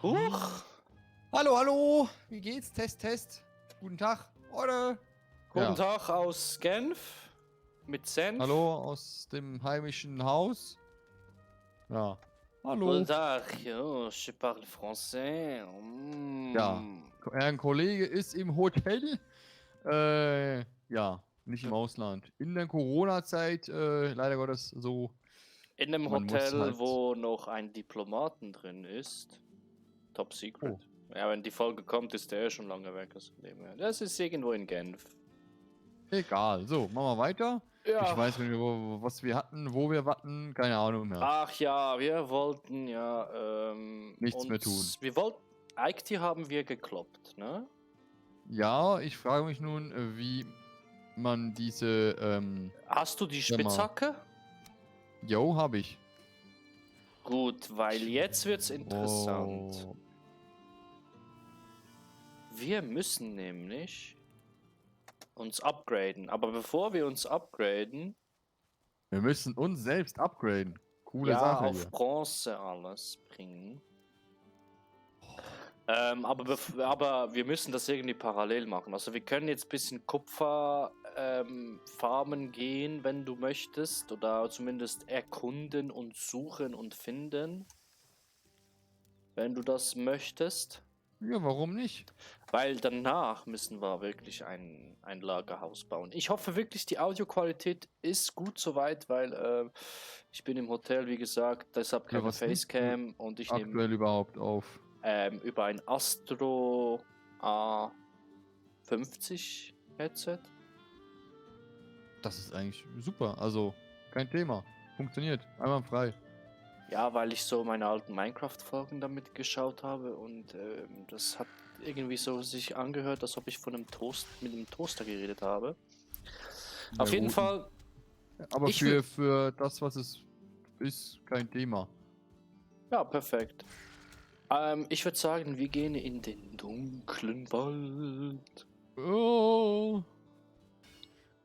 Huch! Hallo, hallo! Wie geht's? Test, Test. Guten Tag, Leute. Guten Ja. Tag aus Genf mit Senf. Hallo aus dem heimischen Haus. Ja. Hallo. Guten Tag, ja, je parle français. Ja. Ein Kollege ist im Hotel. Ja, nicht im Ausland. In der Corona-Zeit, leider Gottes so. In einem Man muss Hotel, halt. wo noch ein Diplomaten drin ist. Top Secret. Oh. Ja, wenn die Folge kommt, ist der schon lange weg. Also von dem her. Das ist irgendwo in Genf. Egal. So, machen wir weiter. Ja. Ich weiß nicht, was wir hatten, wo wir hatten. Keine Ahnung mehr. Ach ja, wir wollten ja Nichts mehr tun. Wir wollten. Eichtier haben wir gekloppt, ne? Ja, ich frage mich nun, wie man diese, Hast du die sag mal. Spitzhacke? Jo, habe ich. Gut, weil jetzt wird's interessant. Oh. Wir müssen nämlich uns upgraden. Aber bevor wir uns upgraden, Wir müssen uns selbst upgraden. Coole ja, Sache auf hier. Bronze alles bringen. Aber wir müssen das irgendwie parallel machen. Also wir können jetzt ein bisschen Kupfer farmen gehen, wenn du möchtest. Oder zumindest erkunden und suchen und finden. Wenn du das möchtest. Ja, warum nicht? Weil danach müssen wir wirklich ein Lagerhaus bauen. Ich hoffe wirklich, die Audioqualität ist gut soweit, weil ich bin im Hotel, wie gesagt, deshalb keine was nimmst Facecam und ich nehme Aktuell überhaupt auf. über ein Astro A50 Headset. Das ist eigentlich super. Also, kein Thema. Funktioniert. Einwandfrei. Ja, weil ich so meine alten Minecraft-Folgen damit geschaut habe und das hat irgendwie so sich angehört, als ob ich von einem mit einem Toaster geredet habe. Na Auf jeden gut. Fall. Aber Ich für das, was es ist, kein Thema. Ja, perfekt. Ich würde sagen, wir gehen in den dunklen Wald. Oh.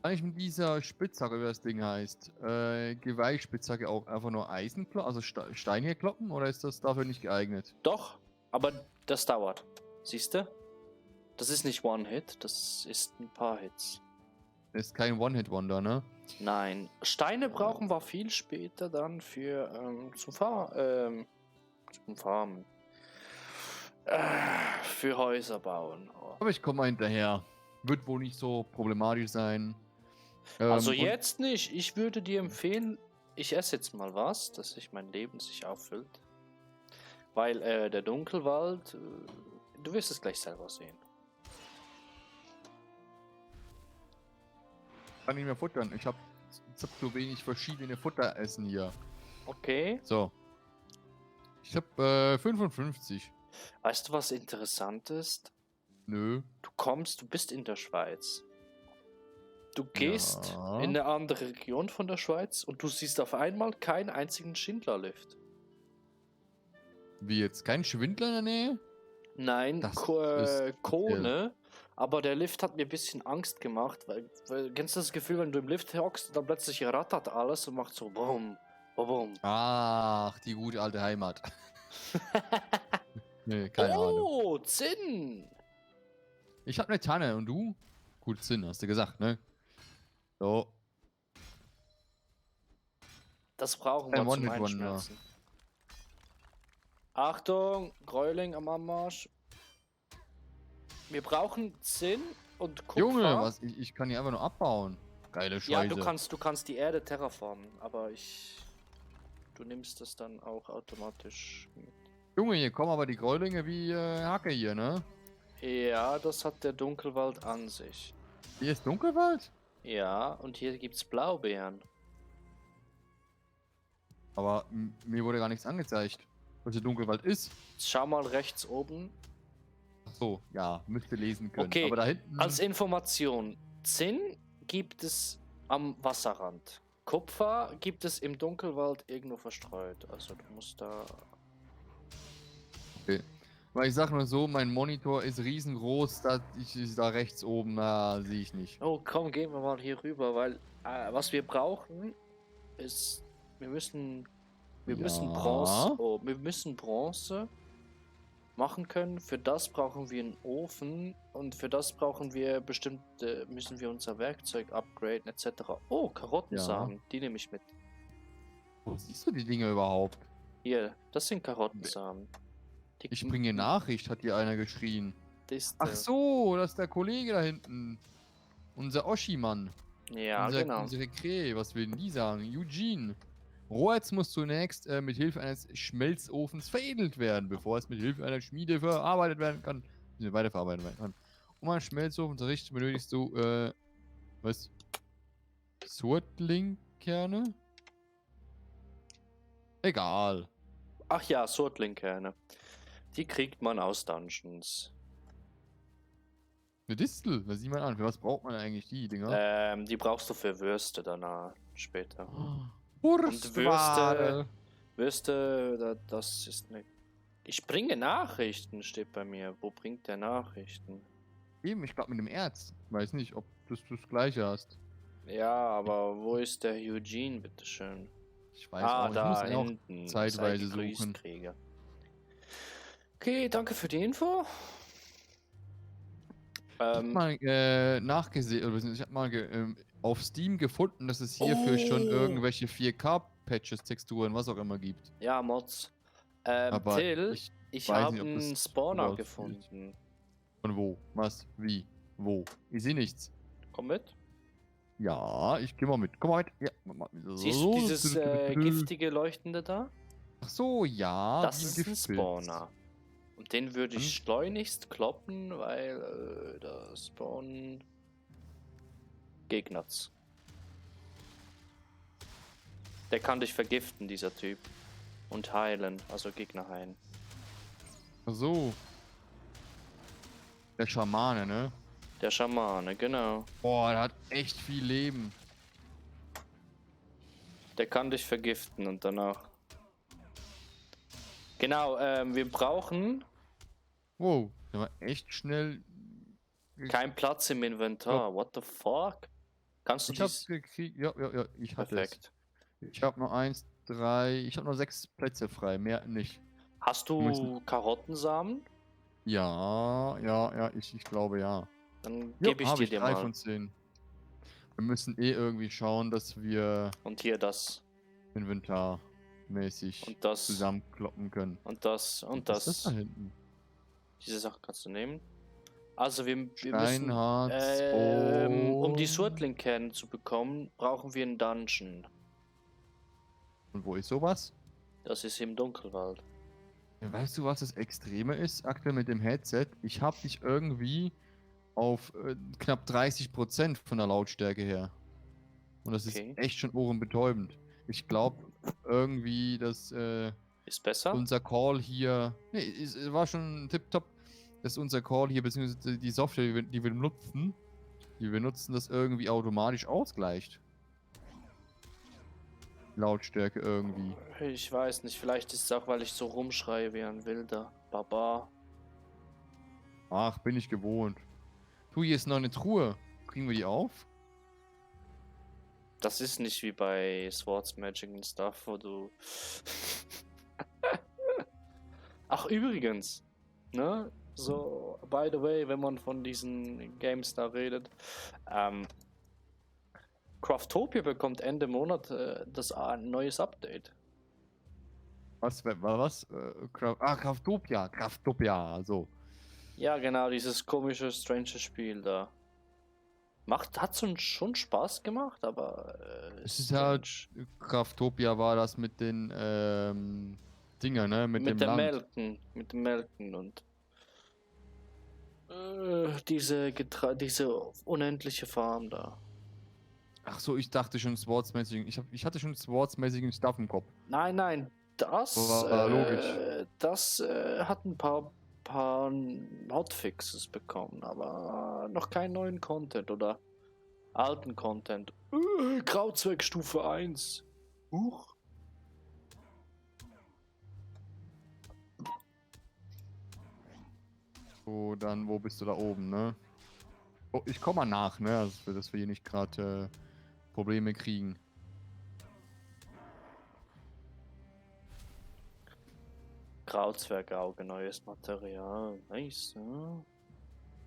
Eigentlich mit dieser Spitzhacke, wie das Ding heißt. Geweihspitzhacke auch einfach nur Eisen, also Steine kloppen, oder ist das dafür nicht geeignet? Doch, aber das dauert. Siehst du? Das ist nicht One-Hit, das ist ein paar Hits. Ist kein One-Hit-Wonder, ne? Nein, Steine brauchen wir viel später dann für zum Farmen. Für Häuser bauen. Oh. Aber ich komme mal hinterher. Wird wohl nicht so problematisch sein. Also jetzt nicht. Ich würde dir empfehlen, ich esse jetzt mal was, dass sich mein Leben sich auffüllt. Weil der Dunkelwald, du wirst es gleich selber sehen. Kann nicht mehr futtern. Ich hab so wenig verschiedene Futteressen hier. Okay. So. Ich hab 55. Weißt du, was interessant ist? Nö. Du bist in der Schweiz. Du gehst Ja. in eine andere Region von der Schweiz und du siehst auf einmal keinen einzigen Schindlerlift. Wie jetzt? Kein Schwindler in der Nähe? Nein, Das ist Kone. Aber der Lift hat mir ein bisschen Angst gemacht, weil kennst du das Gefühl, wenn du im Lift hockst, dann plötzlich rattert alles und macht so Bum, Bum. Ach, die gute alte Heimat. Nee, keine Ahnung. Oh, Zinn! Ich hab eine Tanne und du? Gut, Zinn, hast du gesagt, ne? So. Das brauchen Ein wir zum One-Hit-Wonder. Einschmelzen. Achtung, Gräuling am Anmarsch. Wir brauchen Zinn und Kupfer. Junge, was? Ich kann hier einfach nur abbauen. Geile Scheiße. Ja, du kannst die Erde terraformen, aber du nimmst das dann auch automatisch mit. Junge, hier kommen aber die Gräulinge wie Hacke hier, ne? Ja, das hat der Dunkelwald an sich. Hier ist Dunkelwald? Ja, und hier gibt's Blaubeeren. Aber mir wurde gar nichts angezeigt, was der Dunkelwald ist. Schau mal rechts oben. Ach so, ja, müsste lesen können. Okay, Aber da hinten... als Information. Zinn gibt es am Wasserrand. Kupfer gibt es im Dunkelwald irgendwo verstreut. Also du musst da... Okay. Weil ich sag nur so, mein Monitor ist riesengroß, ist da rechts oben, sehe ich nicht. Oh, komm, gehen wir mal hier rüber, weil was wir brauchen ist, wir müssen Ja. Bronze, wir müssen Bronze machen können. Für das brauchen wir einen Ofen und für das brauchen wir bestimmt, müssen wir unser Werkzeug upgraden etc. Oh, Ja. Karottensamen, die nehme ich mit. Wo siehst du die Dinge überhaupt? Hier, das sind Karottensamen. Die Ich bringe Nachricht, hat hier einer geschrien. Ist, Ach so, das ist der Kollege da hinten. Unser Oschi-Mann. ja, genau. Unsere Krähe, was will denn die sagen? Eugene. Rohrerz muss zunächst mit Hilfe eines Schmelzofens veredelt werden, bevor es mit Hilfe einer Schmiede verarbeitet werden kann. Weiterverarbeitet werden kann. Um einen Schmelzofen zu richten, benötigst du, was? Surtling-Kerne? Egal. Ach ja, Sordling-Kerne. Die kriegt man aus Dungeons. Eine Distel, das sieht man an. Für was braucht man eigentlich die Dinger? Die brauchst du für Würste danach später. Wurstware. Würste, das ist eine. Ich bringe Nachrichten, steht bei mir. Wo bringt der Nachrichten? Eben, ich glaube mit dem Erz. Weiß nicht, ob du das gleiche hast. Ja, aber wo ist der Eugene, bitteschön? Ich weiß auch, ich da muss ihn auch hinten. zeitweise Sei gegrüßt, suchen. Krieger. Okay, danke für die Info. Ich habe mal nachgesehen, oder ich habe mal auf Steam gefunden, dass es hierfür schon Oh. irgendwelche 4K-Patches, Texturen, was auch immer gibt. Ja, Mods. Aber Till, ich weiß habe nicht, ob das einen Spawner überhaupt gefunden. Von wo? Was? Wie? Wo? Ich sehe nichts. Komm mit. Ja, ich gehe mal mit. Komm mal mit. Ja, Siehst du dieses giftige Leuchtende da? Ach so, ja. Das wie ist ein Giftpilz. Spawner. Und den würde ich Hm? schleunigst kloppen, weil da spawnen Gegners. Der kann dich vergiften, dieser Typ. Und heilen, also Gegner heilen. Ach so. Der Schamane, ne? Der Schamane, genau. Boah, der hat echt viel Leben. Der kann dich vergiften und danach. Genau, wir brauchen Wow, der war echt schnell. keinen Platz im Inventar. What the fuck? Kannst du Ich hab's dies... gekriegt. Ja, ich hatte Perfekt. es. Ich habe noch 1, 3. Ich habe noch 6 Plätze frei, mehr nicht. Hast Wir du müssen- Karottensamen? Ja, ich glaube ja. Dann Ja, gebe ich habe dir ich die 3 mal. von 10. Wir müssen irgendwie schauen, dass wir Und hier das. inventarmäßig Und das. zusammenkloppen können. Und das. Und Was ist das das. da hinten? Diese Sache kannst du nehmen. Also wir müssen... Steinharz um die und... Surtling-Kerne zu bekommen, brauchen wir einen Dungeon. Und wo ist sowas? Das ist im Dunkelwald. Ja, weißt du, was das Extreme ist aktuell mit dem Headset? Ich habe dich irgendwie auf knapp 30% von der Lautstärke her. Und das Okay. ist echt schon ohrenbetäubend. Ich glaube irgendwie, dass Ist besser? unser Call hier... Nee, es war schon tipptopp, dass unser Call hier, beziehungsweise die Software, die wir nutzen, das irgendwie automatisch ausgleicht. Lautstärke irgendwie. Ich weiß nicht, vielleicht ist es auch, weil ich so rumschreie wie ein wilder Barbar. Ach, bin ich gewohnt. Du, hier ist noch eine Truhe. Kriegen wir die auf? Das ist nicht wie bei Swords Magic und Stuff, wo du... Ach, übrigens, ne? So, by the way, wenn man von diesen Games da redet, Craftopia bekommt Ende Monat ein neues Update. Was? Craftopia. Craftopia, so. Ja, genau, dieses komische, strange Spiel da. Hat schon Spaß gemacht, aber... Es ist halt... Craftopia war das mit den, Dinger, ne? Mit dem Land. Mit dem Melken und... diese unendliche Farm da. Ach so, ich dachte schon Swordsmäßig. Ich hatte schon Swordsmäßigen Stuff im Kopf. Nein, das... War logisch. Das hat ein paar Hotfixes bekommen, aber noch keinen neuen Content oder alten Content. Krautzweck Stufe 1. Huch. So, dann, wo bist du da oben, ne? Oh, ich komme mal nach, ne? Also, dass wir hier nicht gerade Probleme kriegen. Grauzwergauge, neues Material. Nice, ja.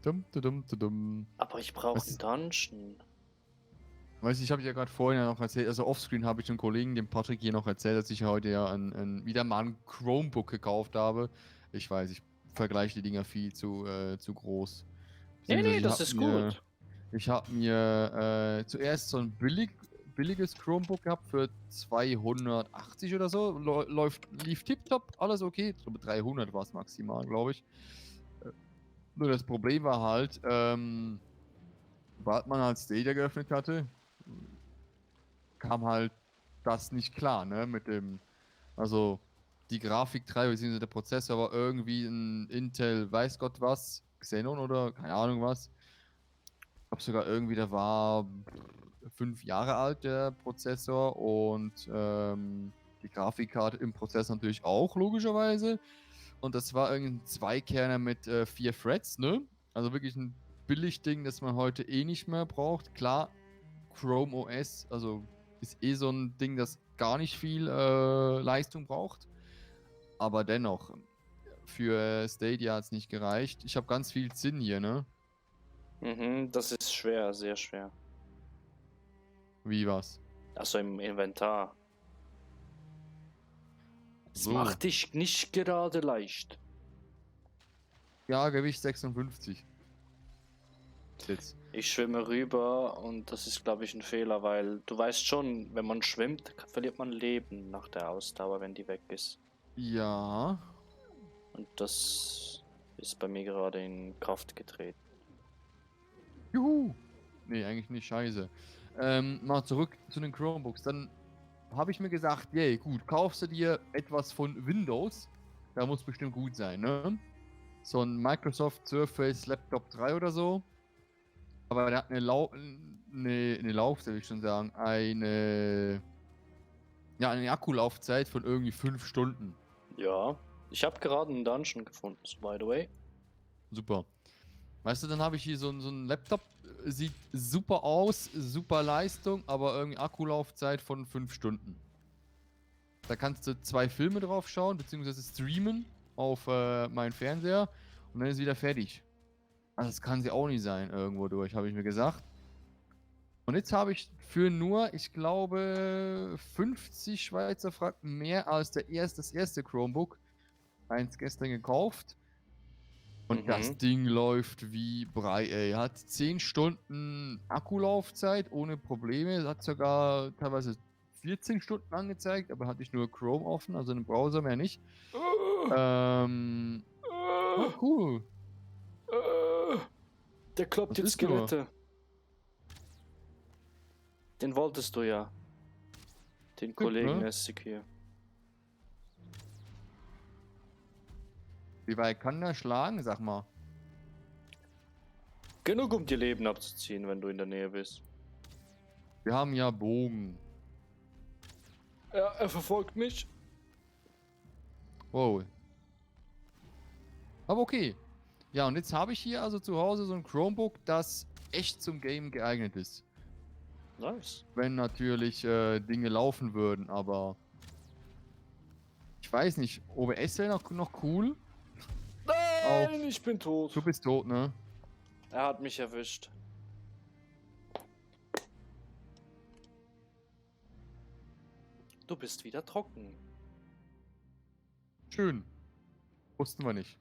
Dum. Aber ich brauche Was einen ist- Dungeon. Weißt du, ich habe ja gerade vorhin ja noch erzählt, also offscreen habe ich dem Kollegen, dem Patrick, hier noch erzählt, dass ich heute ja wieder mal ein Chromebook gekauft habe. Ich weiß, ich vergleiche die Dinger viel zu groß. Beziehungsweise Nee, das ist gut. ich habe mir zuerst so ein billiges Chromebook gehabt für 280 oder so. Lief tipptopp, alles okay. Ich glaube 300 war es maximal, glaube ich. Nur das Problem war halt, sobald man halt Stadia geöffnet hatte, kam halt das nicht klar, ne? Mit dem, also die Grafiktreiber bzw. der Prozessor war irgendwie ein Intel, weiß Gott was, Xenon oder keine Ahnung was. Ich glaube sogar irgendwie, der war 5 Jahre alt, der Prozessor, und die Grafikkarte im Prozessor natürlich auch, logischerweise. Und das war irgendein Zweikerner mit 4 Threads, ne? Also wirklich ein Billigding, das man heute eh nicht mehr braucht. Klar, Chrome OS, also ist eh so ein Ding, das gar nicht viel Leistung braucht. Aber dennoch, für Stadia hat es nicht gereicht. Ich habe ganz viel Zinn hier, ne? Mhm, das ist schwer, sehr schwer. Wie was? Also im Inventar. Es So. macht dich nicht gerade leicht. Ja, Gewicht 56. Jetzt. Ich schwimme rüber und das ist, glaube ich, ein Fehler, weil du weißt schon, wenn man schwimmt, verliert man Leben nach der Ausdauer, wenn die weg ist. Ja. Und das ist bei mir gerade in Kraft getreten. Juhu. Nee, eigentlich nicht, scheiße. Mal zurück zu den Chromebooks. Dann habe ich mir gesagt, yay, gut, kaufst du dir etwas von Windows. Da muss bestimmt gut sein, ne? So ein Microsoft Surface Laptop 3 oder so. Aber der hat eine Laufzeit, will ich schon sagen. Eine Akkulaufzeit von irgendwie 5 Stunden. Ja, ich habe gerade einen Dungeon gefunden, so by the way. Super. Weißt du, dann habe ich hier so einen Laptop, sieht super aus, super Leistung, aber irgendwie Akkulaufzeit von 5 Stunden. Da kannst du 2 Filme drauf schauen, beziehungsweise streamen auf meinen Fernseher und dann ist wieder fertig. Also das kann sie auch nicht sein, irgendwo durch, habe ich mir gesagt. Und jetzt habe ich für nur, ich glaube, 50 Schweizer Franken mehr als das erste Chromebook, eins gestern gekauft. Und das Ding läuft wie Brei, ey. Hat 10 Stunden Akkulaufzeit ohne Probleme. Hat sogar teilweise 14 Stunden angezeigt, aber hatte ich nur Chrome offen, also den Browser mehr nicht. Oh, cool. Der kloppt Was jetzt ist nur? Skelette. Den wolltest du ja. Den Kollegen ne? Essig hier. Wie weit kann der schlagen, sag mal? Genug, um dir Leben abzuziehen, wenn du in der Nähe bist. Wir haben ja Bogen. Ja, er verfolgt mich. Wow. Aber okay. Ja, und jetzt habe ich hier also zu Hause so ein Chromebook, das echt zum Game geeignet ist. Nice. Wenn natürlich Dinge laufen würden, aber ich weiß nicht, OBS wäre noch cool. Nein, ich bin tot. Du bist tot, ne? Er hat mich erwischt. Du bist wieder trocken. Schön. Wussten wir nicht.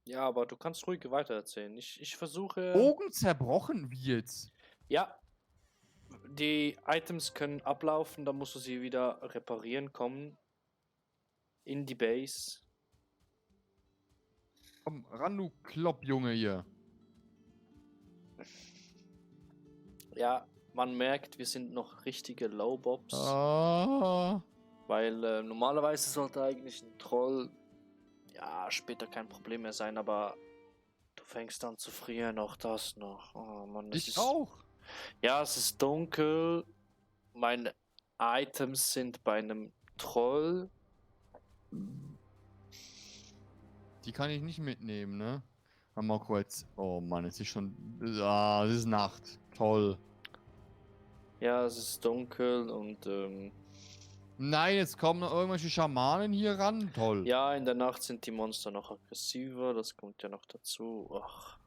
Ja, aber du kannst ruhig weitererzählen. Ich versuche... Bogen zerbrochen? Wie jetzt? Ja. Die Items können ablaufen, dann musst du sie wieder reparieren, kommen. In die Base. Komm, ran, du Klopp-Junge hier. Ja, man merkt, wir sind noch richtige Low-Bobs. Ah. Weil normalerweise sollte eigentlich ein Troll ja später kein Problem mehr sein, aber du fängst an zu frieren, auch das noch. Oh Mann, Ich auch. Ja, es ist dunkel. Meine Items sind bei einem Troll. Die kann ich nicht mitnehmen, ne? Mal kurz. Oh Mann, es ist schon. Ah, es ist Nacht. Toll. Ja, es ist dunkel und Nein, jetzt kommen noch irgendwelche Schamanen hier ran. Toll. Ja, in der Nacht sind die Monster noch aggressiver, das kommt ja noch dazu. Ach.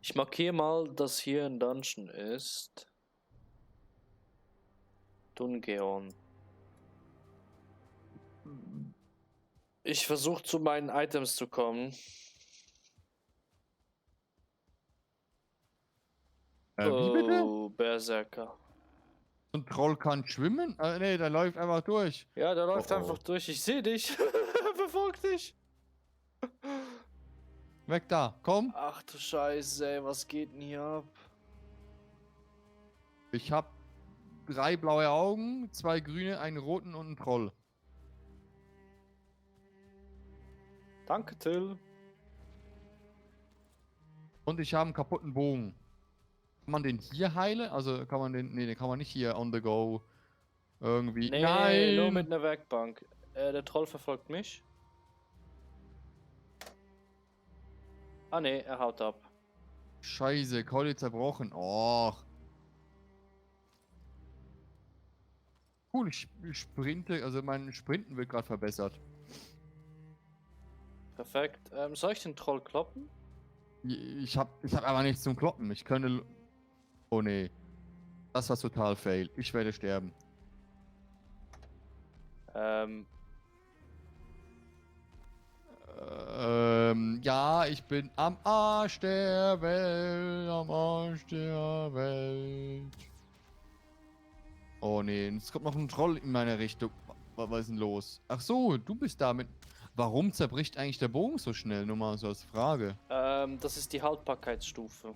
Ich markiere mal, dass hier ein Dungeon ist. Dungeon. Ich versuche zu meinen Items zu kommen. Wie bitte? Oh, Berserker. So ein Troll kann schwimmen? Nee, der läuft einfach durch. Ja, der läuft Oh, einfach oh. durch. Ich sehe dich. Verfolgt dich. Weg da, komm. Ach du Scheiße, ey, was geht denn hier ab? Ich hab 3 blaue Augen, 2 grüne, einen roten und einen Troll. Danke, Till. Und ich habe einen kaputten Bogen. Kann man den hier heilen? Also kann man den. Nee, den kann man nicht hier on the go irgendwie. Nee, Nein! nur mit einer Werkbank. Der Troll verfolgt mich. Ah nee, er haut ab. Scheiße, Keule zerbrochen. Och. Cool, ich sprinte, also mein Sprinten wird gerade verbessert. Perfekt. Soll ich den Troll kloppen? Ich hab aber nichts zum Kloppen. Ich könnte. Oh nee. Das war total fail. Ich werde sterben. Ja, ich bin am Arsch der Welt, am Arsch der Welt. Oh nee, es kommt noch ein Troll in meine Richtung. Was ist denn los? Ach so, du bist damit. Warum zerbricht eigentlich der Bogen so schnell? Nur mal so als Frage. Das ist die Haltbarkeitsstufe.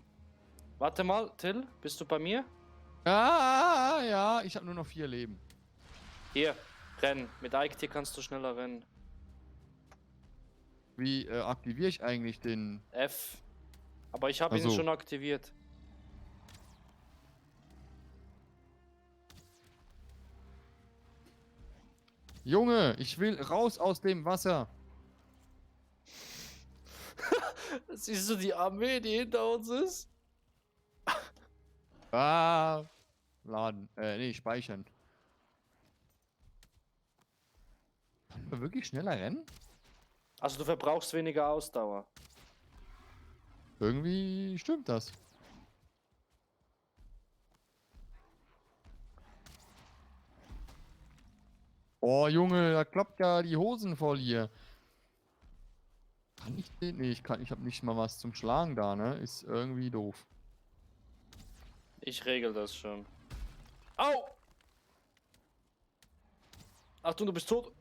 Warte mal, Till, bist du bei mir? Ja, ich habe nur noch 4 Leben. Hier, renn. Mit Eichtier kannst du schneller rennen. Wie aktiviere ich eigentlich den... F. Aber ich habe Ach ihn so. schon aktiviert. Junge, ich will raus aus dem Wasser. Siehst du die Armee, die hinter uns ist? Laden. Nee, speichern. Kann man wirklich schneller rennen? Also du verbrauchst weniger Ausdauer. Irgendwie stimmt das. Oh, Junge, da klappt ja die Hosen voll hier. Kann ich den? Nee, ich habe nicht mal was zum Schlagen da, ne? Ist irgendwie doof. Ich regel das schon. Au! Achtung, du bist tot.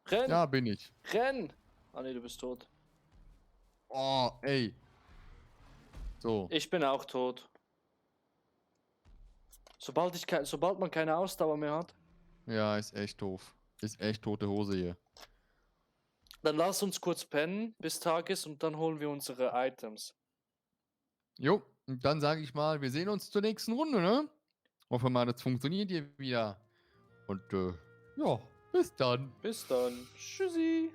Renn! Ja, bin ich. Renn! Ah ne, du bist tot. Oh, ey. So. Ich bin auch tot. Sobald man keine Ausdauer mehr hat, Ja, ist echt doof. Ist echt tote Hose hier. dann lass uns kurz pennen bis Tag ist und dann holen wir unsere Items. Jo, und dann sage ich mal, wir sehen uns zur nächsten Runde, ne? Hoffe mal, das funktioniert hier wieder. Und ja, bis dann. Bis dann. Tschüssi.